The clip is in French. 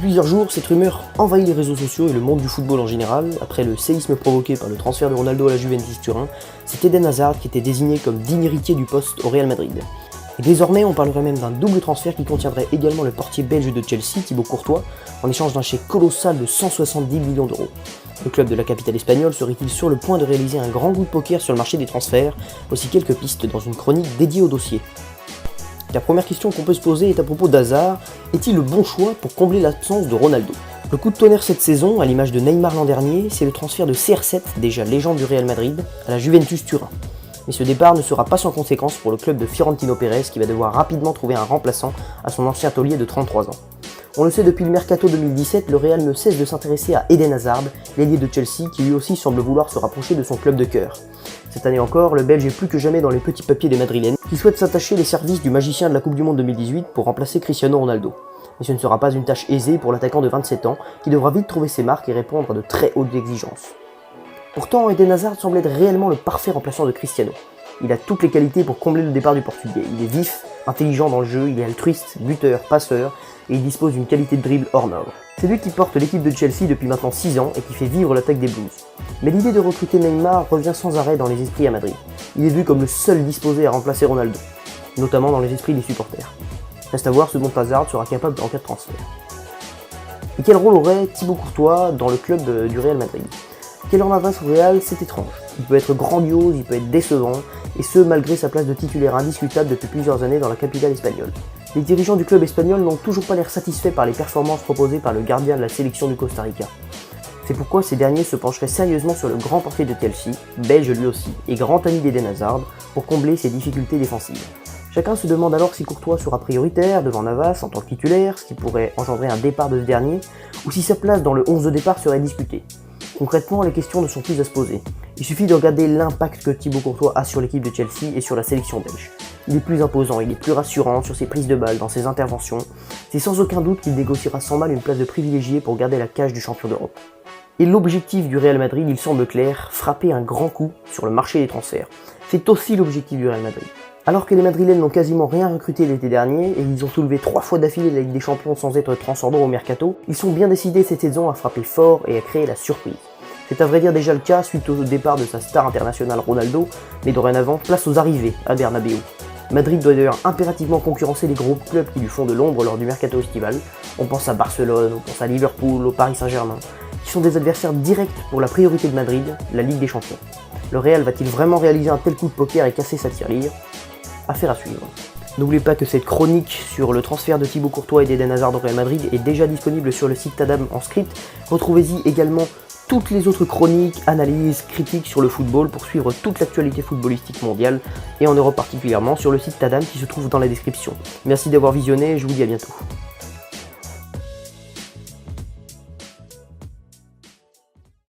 plusieurs jours, cette rumeur envahit les réseaux sociaux et le monde du football en général. Après le séisme provoqué par le transfert de Ronaldo à la Juventus Turin, c'est Eden Hazard qui était désigné comme digne héritier du poste au Real Madrid. Et désormais, on parlerait même d'un double transfert qui contiendrait également le portier belge de Chelsea, Thibaut Courtois, en échange d'un chèque colossal de 170 millions d'euros. Le club de la capitale espagnole serait-il sur le point de réaliser un grand coup de poker sur le marché des transferts? Voici quelques pistes dans une chronique dédiée au dossier. La première question qu'on peut se poser est à propos d'Hazard. Est-il le bon choix pour combler l'absence de Ronaldo? Le coup de tonnerre cette saison, à l'image de Neymar l'an dernier, c'est le transfert de CR7, déjà légende du Real Madrid, à la Juventus Turin. Mais ce départ ne sera pas sans conséquence pour le club de Florentino Pérez qui va devoir rapidement trouver un remplaçant à son ancien taulier de 33 ans. On le sait, depuis le mercato 2017, le Real ne cesse de s'intéresser à Eden Hazard, l'ailier de Chelsea qui lui aussi semble vouloir se rapprocher de son club de cœur. Cette année encore, le Belge est plus que jamais dans les petits papiers des Madrilènes qui souhaitent s'attacher les services du magicien de la Coupe du Monde 2018 pour remplacer Cristiano Ronaldo. Mais ce ne sera pas une tâche aisée pour l'attaquant de 27 ans qui devra vite trouver ses marques et répondre à de très hautes exigences. Pourtant, Eden Hazard semble être réellement le parfait remplaçant de Cristiano. Il a toutes les qualités pour combler le départ du Portugais. Il est vif, intelligent dans le jeu, il est altruiste, buteur, passeur, et il dispose d'une qualité de dribble hors norme. C'est lui qui porte l'équipe de Chelsea depuis maintenant 6 ans et qui fait vivre l'attaque des Blues. Mais l'idée de recruter Neymar revient sans arrêt dans les esprits à Madrid. Il est vu comme le seul disposé à remplacer Ronaldo, notamment dans les esprits des supporters. Reste à voir ce dont Hazard sera capable en cas de transfert. Et quel rôle aurait Thibaut Courtois dans le club du Real Madrid? Quelle en avance au Real, c'est étrange. Il peut être grandiose, il peut être décevant, et ce malgré sa place de titulaire indiscutable depuis plusieurs années dans la capitale espagnole. Les dirigeants du club espagnol n'ont toujours pas l'air satisfaits par les performances proposées par le gardien de la sélection du Costa Rica. C'est pourquoi ces derniers se pencheraient sérieusement sur le grand portier de Chelsea, belge lui aussi, et grand ami d'Eden Hazard, pour combler ses difficultés défensives. Chacun se demande alors si Courtois sera prioritaire devant Navas en tant que titulaire, ce qui pourrait engendrer un départ de ce dernier, ou si sa place dans le 11 de départ serait discutée. Concrètement, les questions ne sont plus à se poser. Il suffit de regarder l'impact que Thibaut Courtois a sur l'équipe de Chelsea et sur la sélection belge. Il est plus imposant, il est plus rassurant sur ses prises de balles, dans ses interventions. C'est sans aucun doute qu'il négociera sans mal une place de privilégié pour garder la cage du champion d'Europe. Et l'objectif du Real Madrid, il semble clair, frapper un grand coup sur le marché des transferts. C'est aussi l'objectif du Real Madrid. Alors que les Madrilènes n'ont quasiment rien recruté l'été dernier, et ils ont soulevé 3 fois d'affilée la Ligue des Champions sans être transcendants au mercato, ils sont bien décidés cette saison à frapper fort et à créer la surprise. C'est à vrai dire déjà le cas suite au départ de sa star internationale Ronaldo, mais dorénavant, place aux arrivées à Bernabéu. Madrid doit d'ailleurs impérativement concurrencer les gros clubs qui lui font de l'ombre lors du mercato estival. On pense à Barcelone, on pense à Liverpool, au Paris Saint-Germain, qui sont des adversaires directs pour la priorité de Madrid, la Ligue des Champions. Le Real va-t-il vraiment réaliser un tel coup de poker et casser sa tirelire? Affaire à suivre. N'oubliez pas que cette chronique sur le transfert de Thibaut Courtois et d'Eden Hazard au Real Madrid est déjà disponible sur le site Tadam en script. Retrouvez-y également toutes les autres chroniques, analyses, critiques sur le football pour suivre toute l'actualité footballistique mondiale et en Europe particulièrement sur le site Tadam qui se trouve dans la description. Merci d'avoir visionné et je vous dis à bientôt.